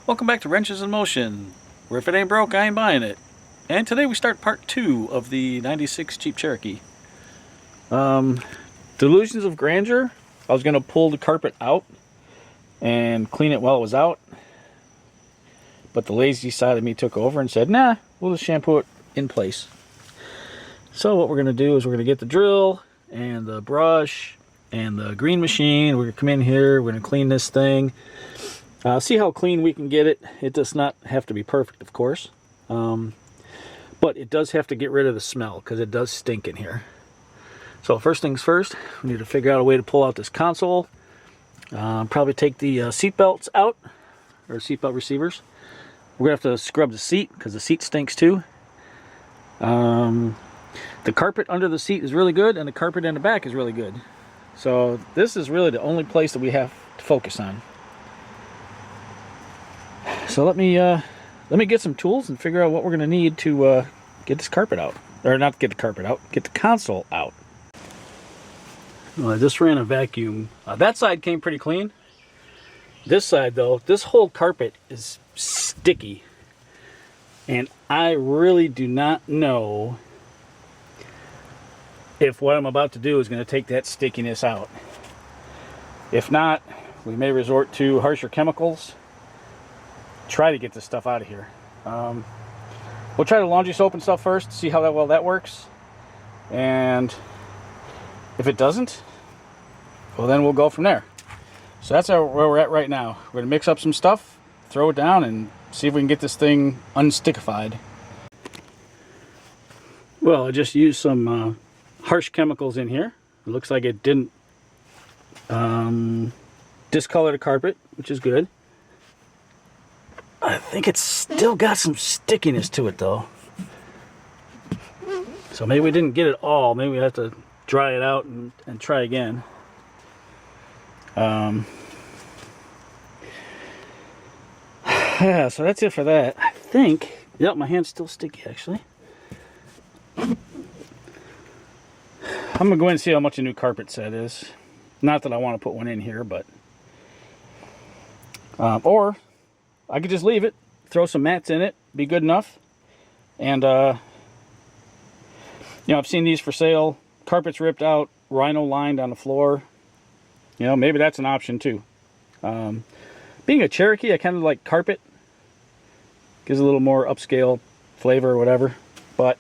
Welcome back to Wrenches in Motion, where if it ain't broke, I ain't buying it. And today we start part 2 of the 96 Jeep Cherokee. Delusions of grandeur. I was going to pull the carpet out and clean it while it was out. But the lazy side of me took over and said, nah, we'll just shampoo it in place. So what we're going to do is we're going to get the drill and the brush and the green machine. We're going to come in here, we're going to clean this thing. See how clean we can get it. It does not have to be perfect, of course. But it does have to get rid of the smell because it does stink in here. So first things first, we need to figure out a way to pull out this console. Probably take the seat belts out, or seat belt receivers. We're going to have to scrub the seat because the seat stinks too. The carpet under the seat is really good, and the carpet in the back is really good. So this is really the only place that we have to focus on. So let me get some tools and figure out what we're going to need to get this carpet out. Or not get the carpet out, get the console out. Well, I just ran a vacuum. That side came pretty clean. This side though, this whole carpet is sticky. And I really do not know if what I'm about to do is going to take that stickiness out. If not, we may resort to harsher chemicals. Try to get this stuff out of here. We'll try the laundry soap and stuff first, see how well that works. And if it doesn't, well then we'll go from there. So that's where we're at right now. We're gonna mix up some stuff, throw it down, and see if we can get this thing unstickified. Well, I just used some harsh chemicals in here. It looks like it didn't discolor the carpet, which is good. I think it's still got some stickiness to it though. So maybe we didn't get it all. Maybe we have to dry it out and try again. Yeah, so that's it for that. I think, yep, my hand's still sticky actually. I'm gonna go ahead and see how much a new carpet set is. Not that I want to put one in here, but or I could just leave it, throw some mats in it, be good enough. And, you know, I've seen these for sale. Carpets ripped out, rhino lined on the floor. You know, maybe that's an option too. Being a Cherokee, I kind of like carpet. Gives a little more upscale flavor or whatever. But,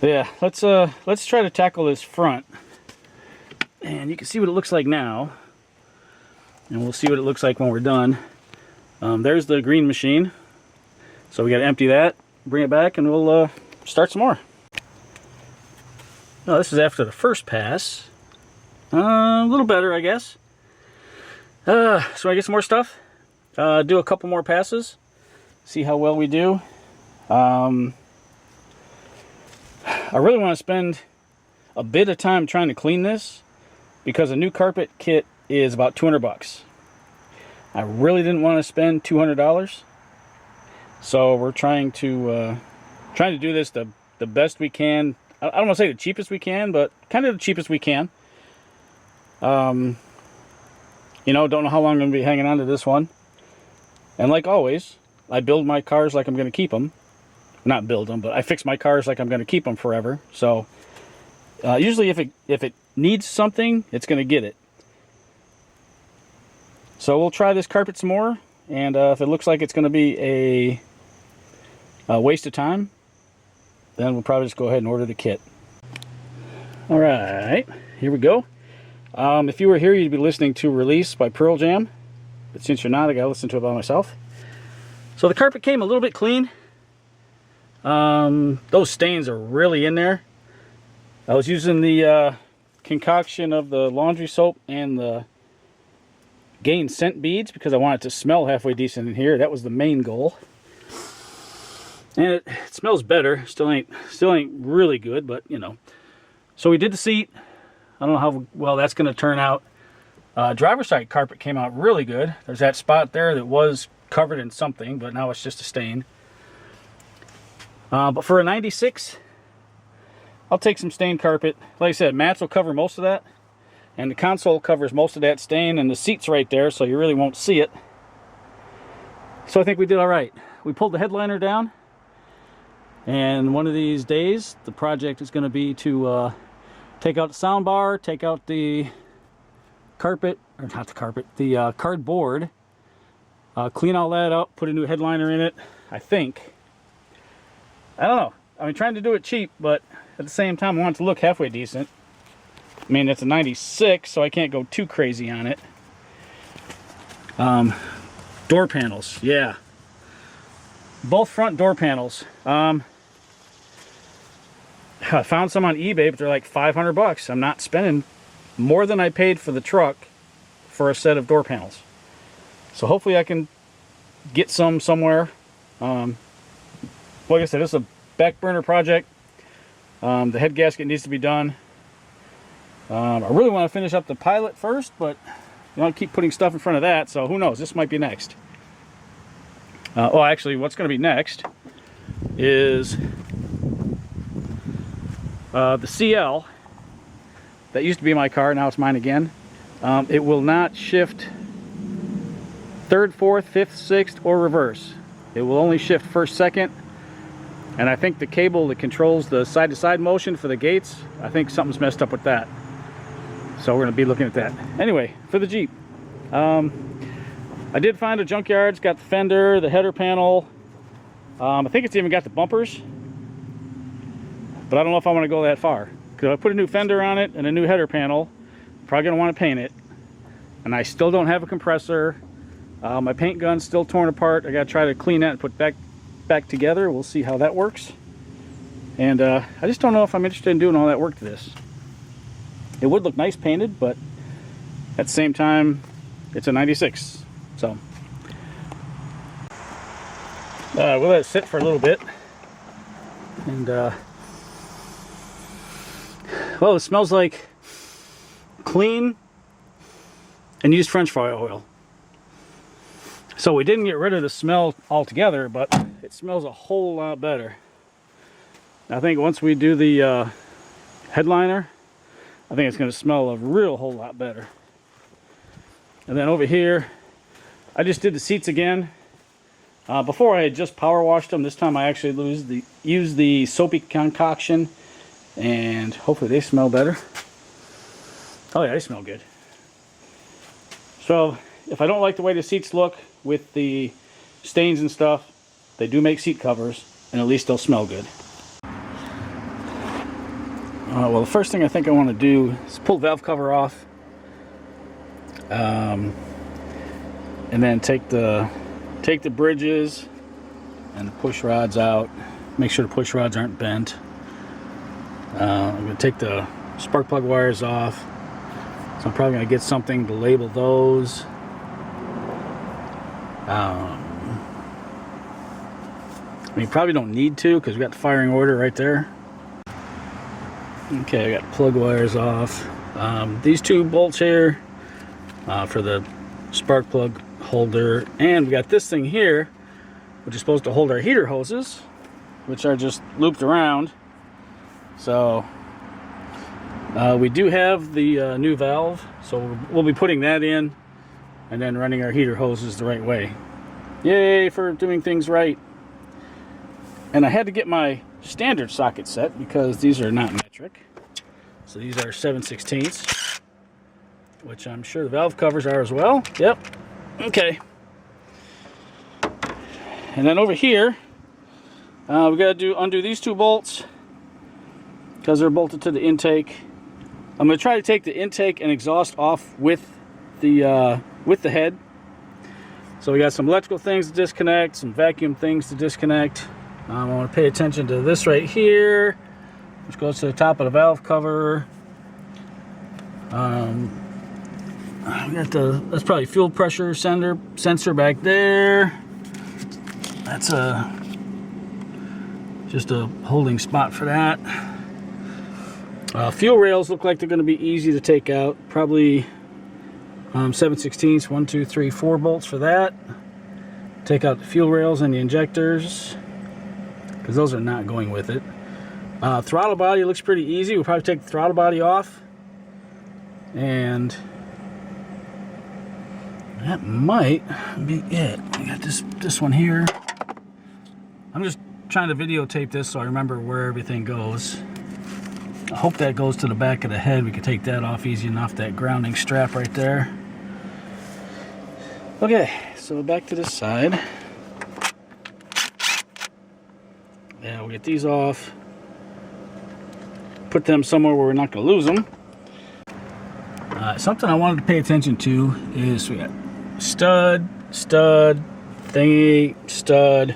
yeah, let's try to tackle this front. And you can see what it looks like now. And we'll see what it looks like when we're done. There's the green machine. So we got to empty that, bring it back, and we'll start some more. Oh, this is after the first pass. A little better, I guess. So I get some more stuff. Do a couple more passes. See how well we do. I really want to spend a bit of time trying to clean this because a new carpet kit is about 200 bucks. I really didn't want to spend $200, so we're trying to do this the best we can. I don't want to say the cheapest we can, but kind of the cheapest we can. You know, don't know how long I'm going to be hanging on to this one. And like always, I build my cars like I'm going to keep them. Not build them, but I fix my cars like I'm going to keep them forever. So usually if it needs something, it's going to get it. So we'll try this carpet some more, and if it looks like it's going to be a waste of time, then we'll probably just go ahead and order the kit. Alright, here we go. If you were here, you'd be listening to Release by Pearl Jam, but since you're not, I gotta listen to it by myself. So the carpet came a little bit clean. Those stains are really in there. I was using the concoction of the laundry soap and the Gain scent beads because I want it to smell halfway decent in here. That was the main goal. And it smells better. Still ain't really good, but you know. So we did the seat. I don't know how well that's going to turn out. Driver's side carpet came out really good. There's that spot there that was covered in something, but now it's just a stain. But for a 96, I'll take some stained carpet. Like I said, mats will cover most of that. And the console covers most of that stain, and the seat's right there, so you really won't see it. So I think we did all right. We pulled the headliner down, and one of these days the project is going to be to take out the sound bar, take out the carpet, or not the carpet, the cardboard, clean all that up, put a new headliner in it, I think. I don't know. I mean, trying to do it cheap, but at the same time I want it to look halfway decent. I mean, it's a 96, so I can't go too crazy on it. Door panels, yeah. Both front door panels. I found some on eBay, but they're like 500 bucks. I'm not spending more than I paid for the truck for a set of door panels. So hopefully I can get some somewhere. Like I said, this is a back burner project. The head gasket needs to be done. I really want to finish up the pilot first, but you want to keep putting stuff in front of that, so who knows, this might be next. Oh, actually, what's going to be next is the CL that used to be my car, now it's mine again. It will not shift third, fourth, fifth, sixth, or reverse. It will only shift first, second, and I think the cable that controls the side-to-side motion for the gates, I think something's messed up with that. So we're going to be looking at that. Anyway, for the Jeep, I did find a junkyard. It's got the fender, the header panel. I think it's even got the bumpers, but I don't know if I want to go that far, because I put a new fender on it and a new header panel. I'm probably going to want to paint it, and I still don't have a compressor. My paint gun's still torn apart. I got to try to clean that and put back together. We'll see how that works. And I just don't know if I'm interested in doing all that work to this. It would look nice painted, but at the same time, it's a 96. So we'll let it sit for a little bit. And well, it smells like clean and used French fry oil. So we didn't get rid of the smell altogether, but it smells a whole lot better. I think once we do the headliner, I think it's going to smell a real whole lot better. And then over here, I just did the seats again. Before I had just power washed them. This time I actually used the soapy concoction, and hopefully they smell better. Oh yeah, they smell good. So if I don't like the way the seats look with the stains and stuff, they do make seat covers, and at least they'll smell good. Well, the first thing I think I want to do is pull the valve cover off, and then take the bridges and the push rods out. Make sure the push rods aren't bent. I'm going to take the spark plug wires off, so I'm probably going to get something to label those. I mean, probably don't need to, because we got the firing order right there. Okay, I got plug wires off. These two bolts here for the spark plug holder, and we got this thing here, which is supposed to hold our heater hoses, which are just looped around. So we do have the new valve, so we'll be putting that in and then running our heater hoses the right way. Yay for doing things right. And I had to get my standard socket set because these are not metric. So these are 7/16, which I'm sure the valve covers are as well. Yep. Okay. And then over here, we got to undo these two bolts because they're bolted to the intake. I'm going to try to take the intake and exhaust off with the head. So we got some electrical things to disconnect, some vacuum things to disconnect. I want to pay attention to this right here, which goes to the top of the valve cover. That's probably fuel pressure sensor back there. That's just a holding spot for that. Fuel rails look like they're going to be easy to take out. Probably 7/16, 1, 2, 3, 4 bolts for that. Take out the fuel rails and the injectors, because those are not going with it. Throttle body looks pretty easy. We'll probably take the throttle body off and That might be it. I got this one here. I'm just trying to videotape this so I remember where everything goes. I hope that goes to the back of the head. We can take that off easy enough, that grounding strap right there. Okay, so back to this side. Yeah, we'll get these off. Put them somewhere where we're not going to lose them. Something I wanted to pay attention to is we got stud, stud, thingy, stud.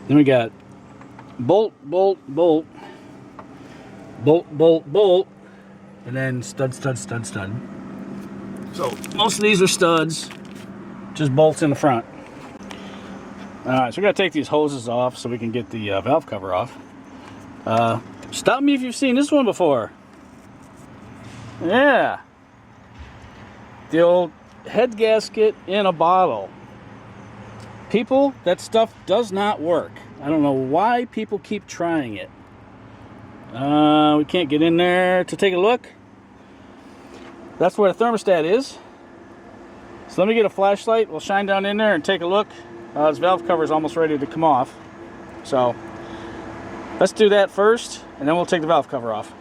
Then we got bolt, bolt, bolt, bolt, bolt, bolt, and then stud, stud, stud, stud. So most of these are studs, just bolts in the front. Alright, so we got to take these hoses off so we can get the valve cover off. Stop me if you've seen this one before. Yeah. The old head gasket in a bottle. People, that stuff does not work. I don't know why people keep trying it. We can't get in there to take a look. That's where the thermostat is. So let me get a flashlight. We'll shine down in there and take a look. This valve cover is almost ready to come off. So let's do that first, and then we'll take the valve cover off.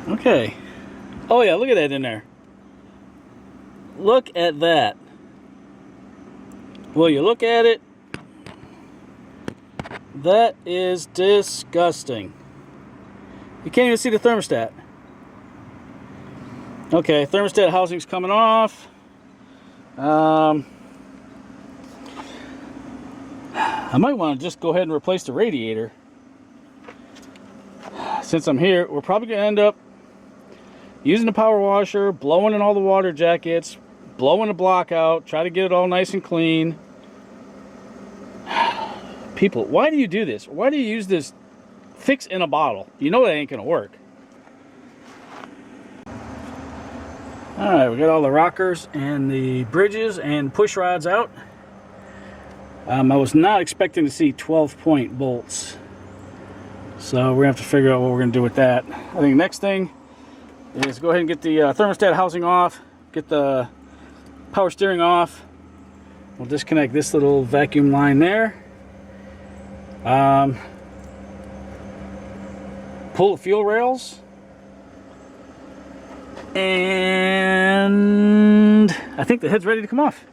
Okay. Oh yeah, look at that in there. Look at that. Will you look at it? That is disgusting. You can't even see the thermostat. Okay, thermostat housing's coming off. I might want to just go ahead and replace the radiator. Since I'm here, we're probably going to end up using the power washer, blowing in all the water jackets, blowing the block out, try to get it all nice and clean. People, why do you do this? Why do you use this fix in a bottle? You know that ain't going to work. Alright, we got all the rockers and the bridges and push rods out. I was not expecting to see 12-point bolts. So we're going to have to figure out what we're going to do with that. I think the next thing is go ahead and get the thermostat housing off, get the power steering off. We'll disconnect this little vacuum line there. Pull the fuel rails. And I think the head's ready to come off.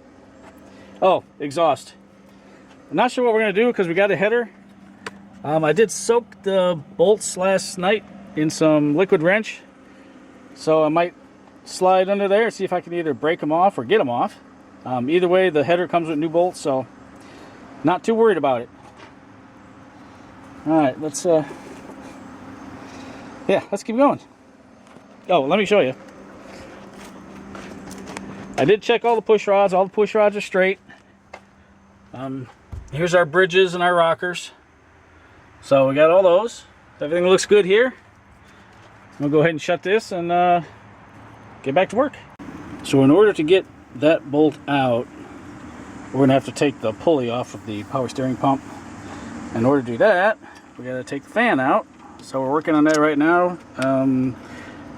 Oh, exhaust. I'm not sure what we're going to do because we got a header. I did soak the bolts last night in some liquid wrench. So I might slide under there and see if I can either break them off or get them off. Either way, the header comes with new bolts, so not too worried about it. Alright, let's keep going. Oh, let me show you. I did check all the push rods. All the push rods are straight. Here's our bridges and our rockers. So we got all those. Everything looks good here. We'll go ahead and shut this and get back to work. So in order to get that bolt out, we're going to have to take the pulley off of the power steering pump. In order to do that, we got to take the fan out. So we're working on that right now. I don't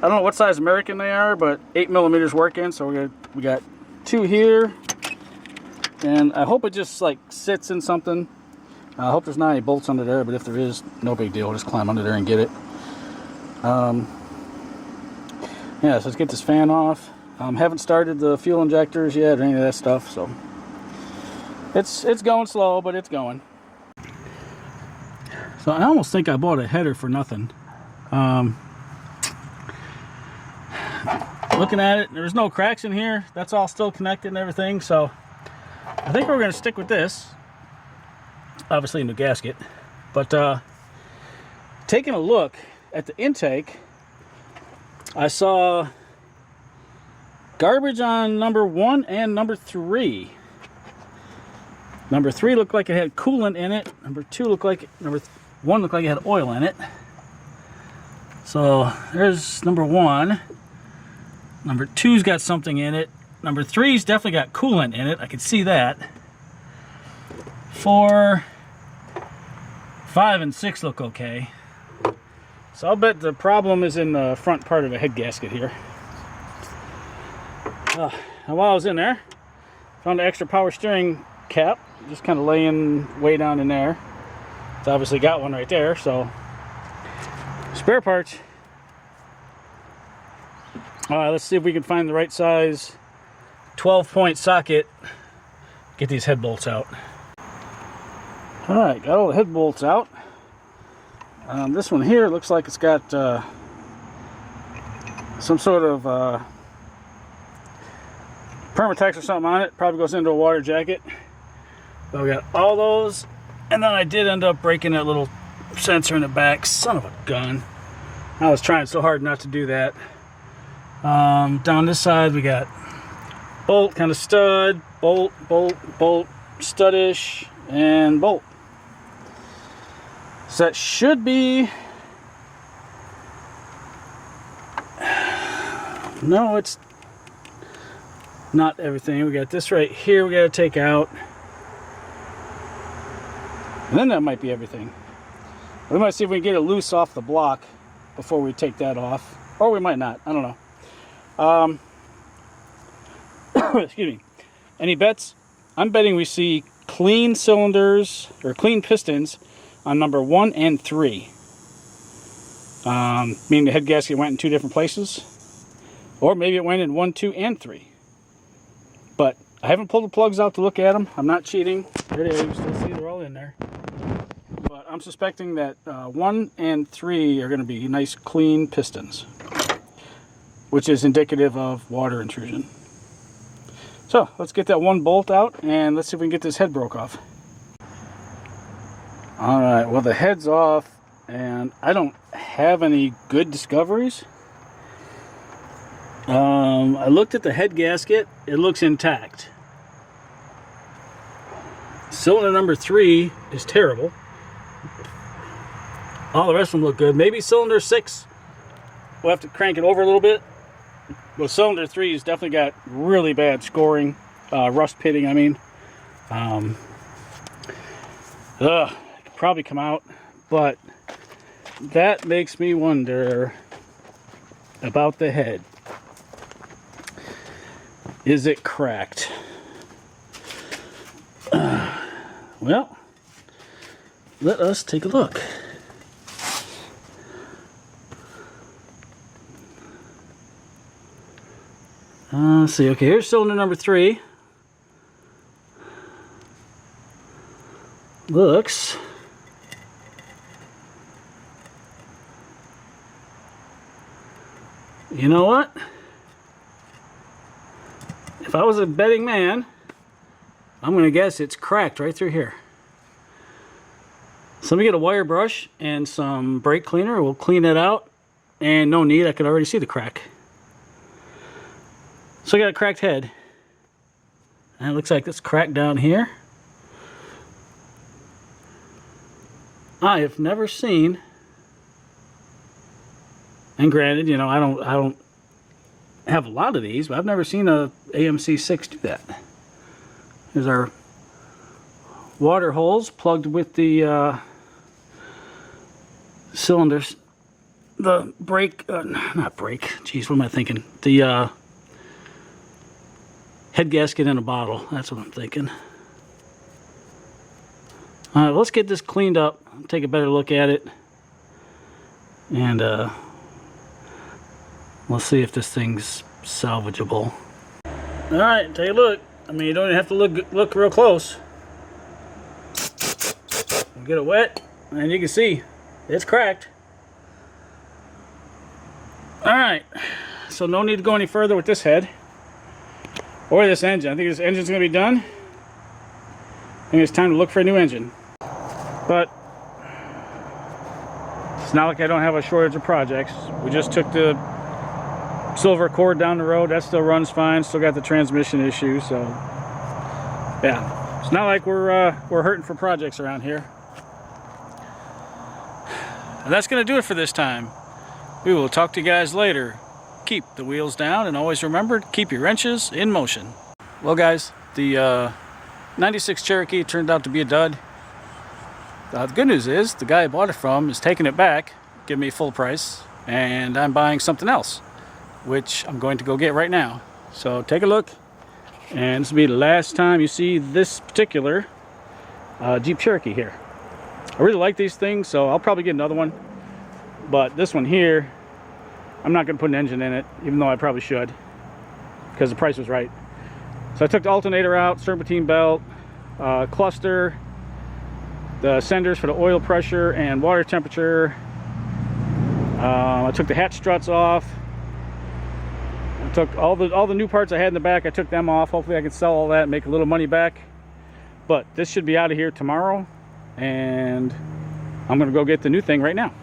know what size American they are, but 8mm working. So we got 2 here. And I hope it just like sits in something. I hope there's not any bolts under there, but if there is, no big deal. We'll just climb under there and get it. Yeah, so let's get this fan off. Haven't started the fuel injectors yet or any of that stuff, so it's going slow, but it's going. So I almost think I bought a header for nothing. Looking at it, there's no cracks in here. That's all still connected and everything, so I think we're going to stick with this. Obviously a new gasket, but taking a look at the intake, I saw garbage on number 1 and number 3. Number 3 looked like it had coolant in it. Number 1 looked like it had oil in it. So there's number 1. Number 2's got something in it. Number 3's definitely got coolant in it. I can see that. 4, 5, and 6 look okay. So I'll bet the problem is in the front part of the head gasket here. And while I was in there, found an extra power steering cap, just kind of laying way down in there. It's obviously got one right there, so spare parts. Let's see if we can find the right size 12-point socket. Get these head bolts out. Alright, got all the head bolts out. This one here looks like it's got some sort of Permatex or something on it. Probably goes into a water jacket. But we got all those. And then I did end up breaking that little sensor in the back. Son of a gun. I was trying so hard not to do that. Down this side we got bolt, kind of stud, bolt, bolt, bolt, studish, and bolt. So that should be... No, it's not everything. We got this right here we got to take out. And then that might be everything. We might see if we can get it loose off the block before we take that off. Or we might not. I don't know. Excuse me. Any bets? I'm betting we see clean cylinders or clean pistons on number 1 and 3. Meaning the head gasket went in 2 different places. Or maybe it went in 1, 2, and 3. But I haven't pulled the plugs out to look at them. I'm not cheating. There they are. You still see they're all in there. But I'm suspecting that 1 and 3 are going to be nice clean pistons, which is indicative of water intrusion. So let's get that one bolt out and let's see if we can get this head broke off. Alright, well the head's off and I don't have any good discoveries. I looked at the head gasket, it looks intact. Cylinder number 3 is terrible. All the rest of them look good. Maybe cylinder 6, we'll have to crank it over a little bit. Well, cylinder 3 has definitely got really bad scoring, rust pitting, I mean. It could probably come out, but that makes me wonder about the head. Is it cracked? Well, let us take a look. Let's see. Okay, here's cylinder number 3. Looks you know what? If I was a betting man, I'm going to guess it's cracked right through here. So let me get a wire brush and some brake cleaner. We'll clean it out. And no need, I could already see the crack. So I got a cracked head. And it looks like it's cracked down here. I have never seen, and granted, you know, I don't have a lot of these, but I've never seen a AMC 6 do that. There's our water holes plugged with the cylinders. The brake, not brake, geez, what am I thinking? The head gasket in a bottle, that's what I'm thinking. All right, let's get this cleaned up, take a better look at it, and let's see if this thing's salvageable. All right, take a look. I mean, you don't even have to look real close. Get it wet, and you can see it's cracked. All right, so no need to go any further with this head or this engine. I think this engine's gonna be done. I think it's time to look for a new engine. But it's not like I don't have a shortage of projects. We just took the silver cord down the road. That still runs fine. Still got the transmission issue. So yeah, it's not like we're hurting for projects around here. And that's gonna do it for this time. We will talk to you guys later. Keep the wheels down and always remember to keep your wrenches in motion. Well guys, the 96 Cherokee turned out to be a dud. The good news is the guy I bought it from is taking it back, giving me full price, and I'm buying something else, which I'm going to go get right now. So take a look, and this will be the last time you see this particular Jeep Cherokee here. I really like these things, so I'll probably get another one. But this one here, I'm not going to put an engine in it, even though I probably should, because the price was right. So I took the alternator out, serpentine belt, cluster, the senders for the oil pressure and water temperature. I took the hatch struts off. I took all the new parts I had in the back. I took them off. Hopefully I can sell all that and make a little money back. But this should be out of here tomorrow, and I'm going to go get the new thing right now.